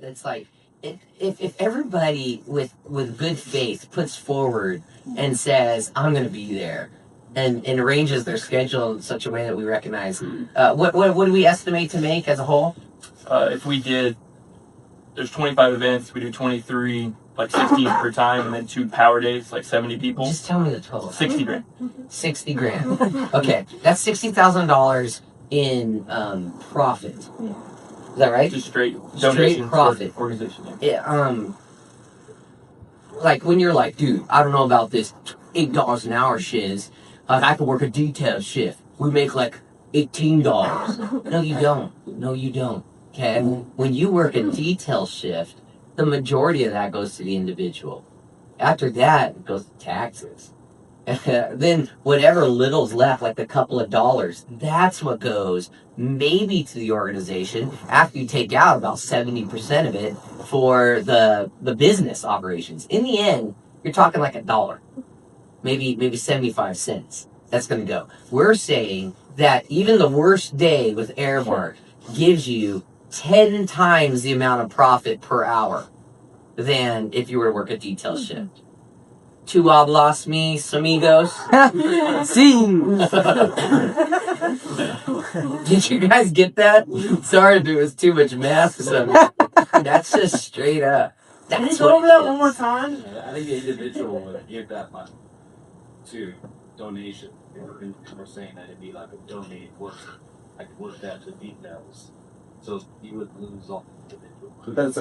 it's like if everybody with good faith puts forward and says, I'm going to be there, and arranges their schedule in such a way that we recognize, what do we estimate to make as a whole? If we did, there's 25 events, we do 23, like 60 per time, and then 2 power days, like 70 people. Just tell me the total. 60 grand. 60 grand. Okay, that's $60,000 in profit. Is that right? Just straight donation profit. For organization. Yeah. Like when you're like, dude, I don't know about this $8 an hour shiz. I could work a detail shift. We make like $18. No, you don't. No, you don't. Okay? When you work a detail shift, the majority of that goes to the individual. After that, it goes to taxes. Then whatever little's left, like a couple of dollars, that's what goes maybe to the organization after you take out about 70% of it for the business operations. In the end, you're talking like $1, maybe 75 cents. That's going to go. We're saying that even the worst day with Airmark gives you 10 times the amount of profit per hour than if you were to work a detail shift. Tu hablas mis amigos? Sing! Did you guys get that? Sorry if it was too much math or something. That's just straight up. That's Go over that one more time. I think the individual would give that money to donation. We're saying that it'd be like a donated work. I could work that to details. So you would lose all the individual.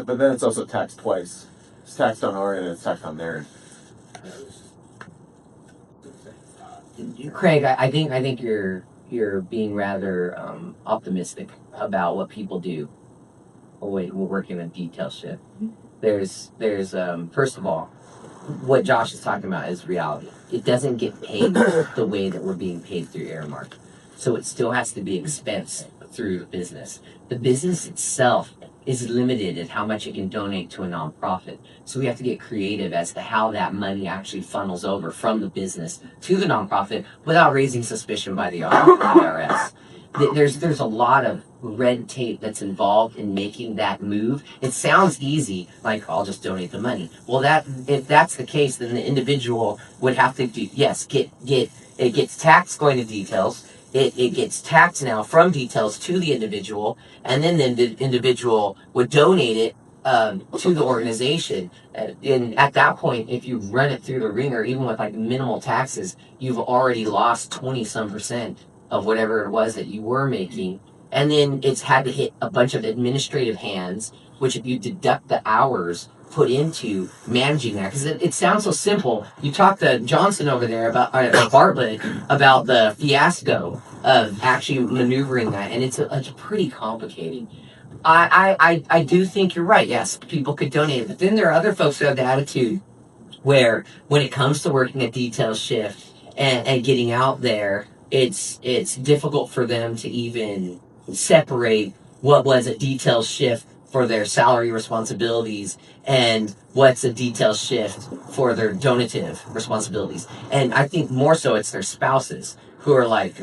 But then it's also taxed twice. It's taxed on our end and it's taxed on their end. Craig, I think you're being rather optimistic about what people do. Oh wait, we're working a detail shift. There's first of all, what Josh is talking about is reality. It doesn't get paid the way that we're being paid through Airmark. So it still has to be expensed through the business. The business itself is limited at how much it can donate to a nonprofit. So we have to get creative as to how that money actually funnels over from the business to the nonprofit without raising suspicion by the IRS. There's a lot of red tape that's involved in making that move. It sounds easy, like I'll just donate the money. Well, if that's the case, then the individual would have to get it gets taxed going to details. It gets taxed now from details to the individual, and then the individual would donate it to the organization. And at that point, if you run it through the ringer, even with like minimal taxes, you've already lost 20-some% of whatever it was that you were making. And then it's had to hit a bunch of administrative hands, which if you deduct the hours put into managing that, because it sounds so simple. You talked to Johnson over there about Bartlett about the fiasco of actually maneuvering that, and it's pretty complicated. I do think you're right. Yes, people could donate, but then there are other folks who have the attitude where when it comes to working a detail shift and getting out there, it's difficult for them to even separate what was a detail shift for their salary responsibilities and what's a detail shift for their donative responsibilities. And I think more so it's their spouses who are like,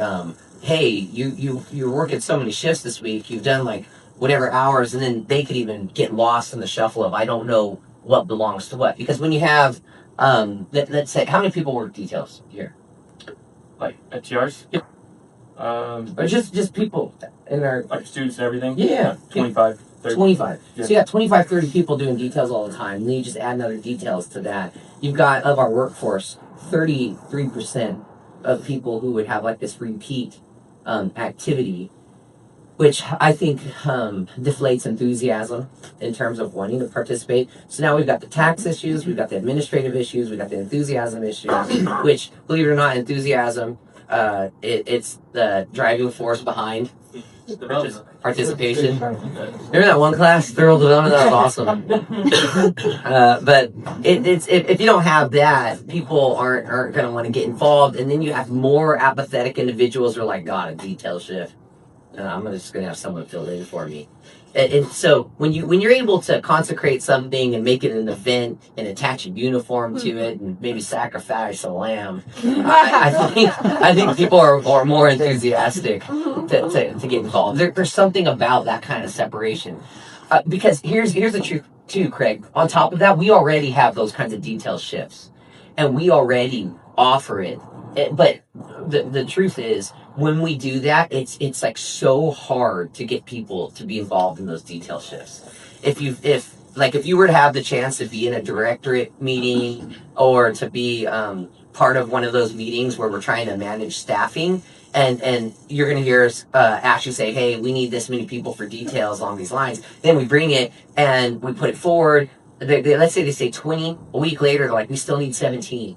hey, you're working so many shifts this week, you've done like whatever hours, and then they could even get lost in the shuffle of I don't know what belongs to what. Because when you have, let's say, how many people work details here? Like at TRs? Yep. Or just people in our... Like students and everything? Yeah. 25, 30. 25. Yeah. So you got 25, 30 people doing details all the time. And then you just add another details to that. You've got, of our workforce, 33% of people who would have like this repeat activity, which I think deflates enthusiasm in terms of wanting to participate. So now we've got the tax issues, we've got the administrative issues, we've got the enthusiasm issues, which, believe it or not, enthusiasm, it's the driving force behind participation. Remember that one class, Thorough Development? That was awesome. But it's if you don't have that, people aren't going to want to get involved, and then you have more apathetic individuals who are like, God, a detail shift. I'm just going to have someone fill in for me. And so when you're able to consecrate something and make it an event and attach a uniform to it and maybe sacrifice a lamb, I think people are more enthusiastic to get involved. There's something about that kind of separation, because here's the truth too, Craig. On top of that, we already have those kinds of detail shifts, and we already offer it. But the truth is, when we do that, it's like so hard to get people to be involved in those detail shifts. If you were to have the chance to be in a directorate meeting or to be part of one of those meetings where we're trying to manage staffing, and you're going to hear us actually say, hey, we need this many people for details along these lines. Then we bring it and we put it forward. Let's say they say 20. A week later, they're like, we still need 17.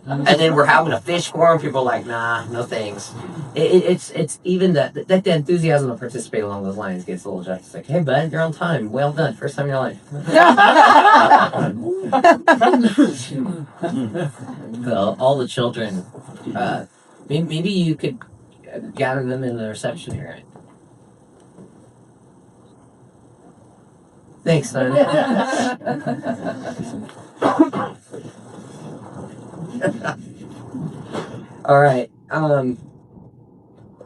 And then we're having a fish for them. People are like, nah, no thanks. It's even that the enthusiasm to participate along those lines gets a little just. It's like, hey, bud, you're on time. Well done. First time in your life. So, all the children, maybe you could gather them in the reception area. Thanks, son. All right.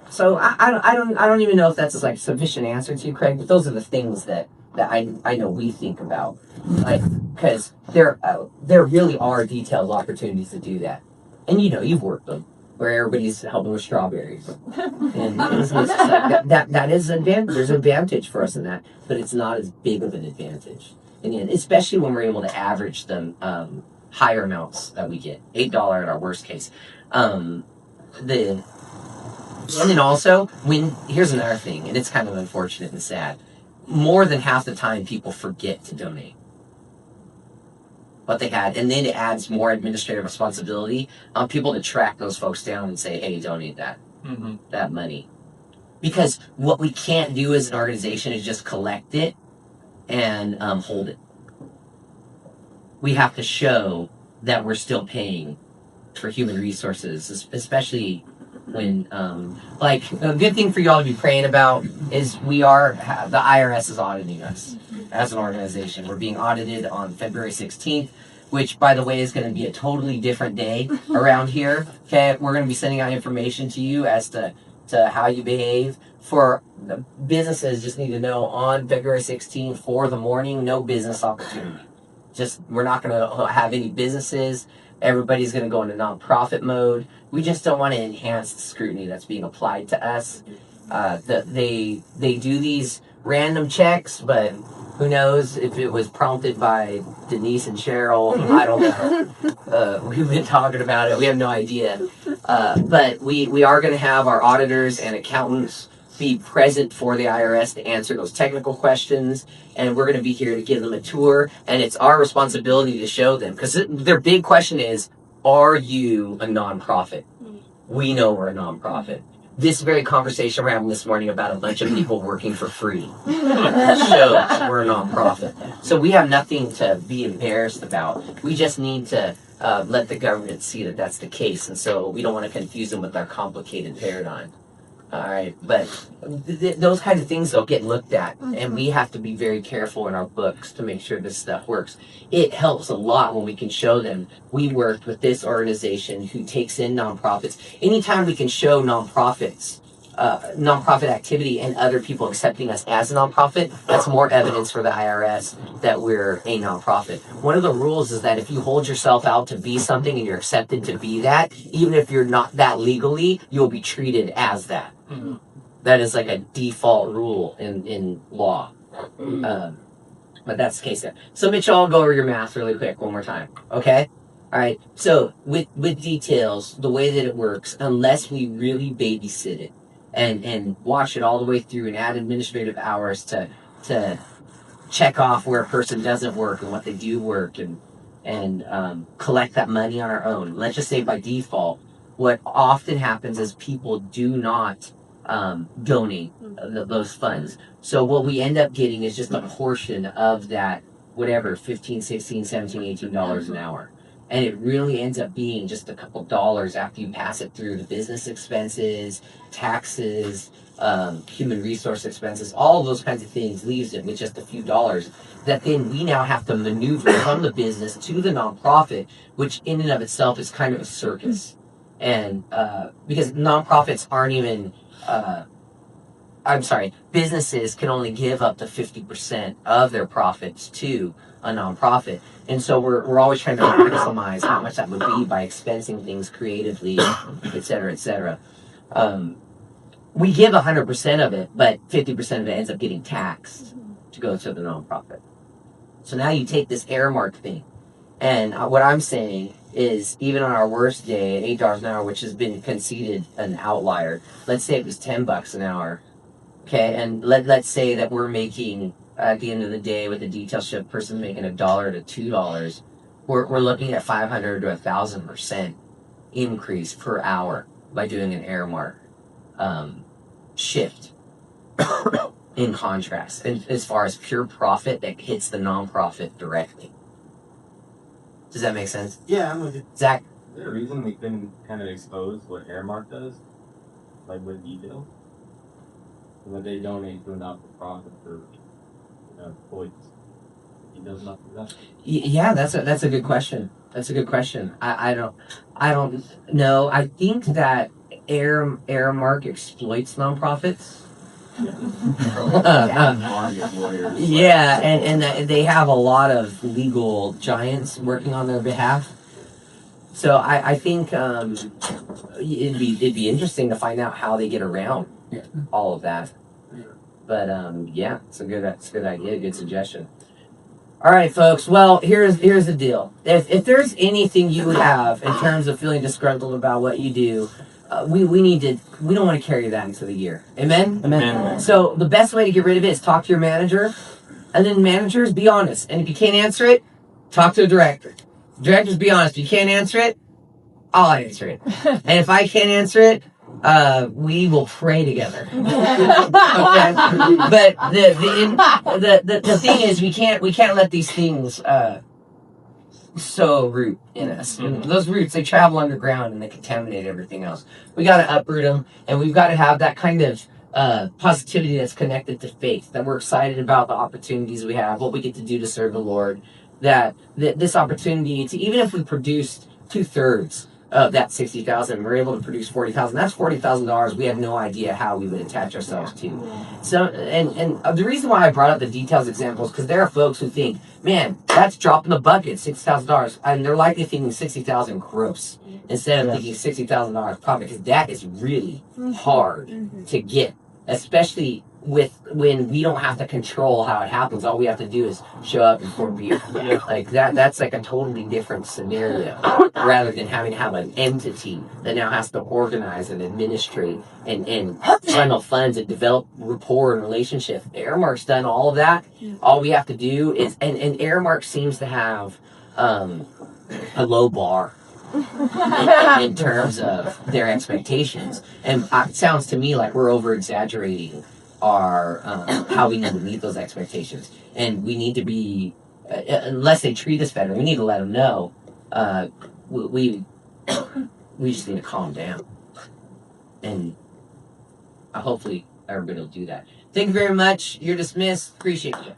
So I don't even know if that's like sufficient answer to you, Craig. But those are the things that I know we think about, like, because there really are detailed opportunities to do that, and you've worked them where everybody's helping with strawberries, and it's just like that is an advantage. There's an advantage for us in that, but it's not as big of an advantage, and especially when we're able to average them higher amounts that we get, $8 at our worst case. And then also, here's another thing, and it's kind of unfortunate and sad. More than half the time, people forget to donate what they had, and then it adds more administrative responsibility on people to track those folks down and say, hey, donate that money. Because what we can't do as an organization is just collect it and hold it. We have to show that we're still paying for human resources, especially when, like, a good thing for y'all to be praying about is the IRS is auditing us as an organization. We're being audited on February 16th, which, by the way, is going to be a totally different day around here. Okay, we're going to be sending out information to you as to how you behave. For the businesses, just need to know on February 16th for the morning, no business opportunity. We're not going to have any businesses. Everybody's going to go into nonprofit mode. We just don't want to enhance the scrutiny that's being applied to us. They do these random checks, but who knows if it was prompted by Denise and Cheryl. I don't know. We've been talking about it. We have no idea. But we are going to have our auditors and accountants be present for the IRS to answer those technical questions, and we're going to be here to give them a tour, and it's our responsibility to show them, because their big question is, are you a nonprofit? We know we're a nonprofit. This very conversation we're having this morning about a bunch of people working for free shows we're a nonprofit. So we have nothing to be embarrassed about. We just need to let the government see that that's the case, and so we don't want to confuse them with our complicated paradigm. All right, but those kinds of things don't get looked at, and we have to be very careful in our books to make sure this stuff works. It helps a lot when we can show them we worked with this organization who takes in nonprofits. Anytime we can show nonprofit activity and other people accepting us as a nonprofit, that's more evidence for the IRS that we're a nonprofit. One of the rules is that if you hold yourself out to be something and you're accepted to be that, even if you're not that legally, you'll be treated as that. Mm-hmm. That is like a default rule in law. But that's the case there. So Mitchell, I'll go over your math really quick one more time. Okay? All right. So with details, the way that it works, unless we really babysit it and watch it all the way through and add administrative hours to check off where a person doesn't work and what they do work and collect that money on our own. Let's just say by default, what often happens is people do not donate those funds. So what we end up getting is just a portion of that, whatever, $15, $16, $17, $18 an hour. And it really ends up being just a couple dollars after you pass it through the business expenses, taxes, human resource expenses, all of those kinds of things, leaves it with just a few dollars that then we now have to maneuver from the business to the nonprofit, which in and of itself is kind of a circus. And because nonprofits aren't even, businesses can only give up to 50% of their profits to a nonprofit. And so we're always trying to maximize how much that would be by expensing things creatively, et cetera, et cetera. We give 100% of it, but 50% of it ends up getting taxed to go to the nonprofit. So now you take this Aramark thing, and what I'm saying is, even on our worst day at $8 an hour, which has been conceded an outlier, let's say it was $10 an hour, okay, and let's say that we're making at the end of the day with the detail shift person making $1 to $2, we're looking at 500 to 1,000% increase per hour by doing an Aramark shift. In contrast, and as far as pure profit that hits the nonprofit directly. Does that make sense? Yeah, I'm with you. Zach? Is there a reason we couldn't kind of expose what Airmark does, like with details? When they donate to a not-for-profit for employees, he does not do that. Yeah, that's a good question. That's a good question. I don't know. I think that Aramark exploits nonprofits. Yeah, and they have a lot of legal giants working on their behalf. So I think it'd be interesting to find out how they get around all of that. But yeah, it's a good idea, good suggestion. All right, folks. Well, here's the deal. If there's anything you have in terms of feeling disgruntled about what you do, we don't want to carry that into the year. Amen? Amen. So the best way to get rid of it is talk to your manager, and then managers, be honest. And if you can't answer it, talk to a director. Directors, be honest. If you can't answer it, I'll answer it. And if I can't answer it, we will pray together. Okay? But the thing is, we can't let these things sow root in us. And those roots, they travel underground and they contaminate everything else. We got to uproot them, and we've got to have that kind of positivity that's connected to faith, that we're excited about the opportunities we have, what we get to do to serve the Lord, that this opportunity to, even if we produced 2/3 of that 60,000, we're able to produce 40,000. That's $40,000 we have no idea how we would attach ourselves to. So, and the reason why I brought up the details example is because there are folks who think, man, that's dropping the bucket, $60,000, and they're likely thinking 60,000 gross instead of thinking $60,000 profit, because that is really hard to get, especially when we don't have to control how it happens. All we have to do is show up and pour beer. Like that's like a totally different scenario, rather than having to have an entity that now has to organize and administrate and funnel funds and develop rapport and relationship. Aramark's done all of that. All we have to do is, and Aramark seems to have a low bar in terms of their expectations, and it sounds to me like we're over exaggerating our how we need to meet those expectations, and we need to be unless they treat us better, we need to let them know we just need to calm down, and hopefully everybody will do that. Thank you very much. You're dismissed. Appreciate you.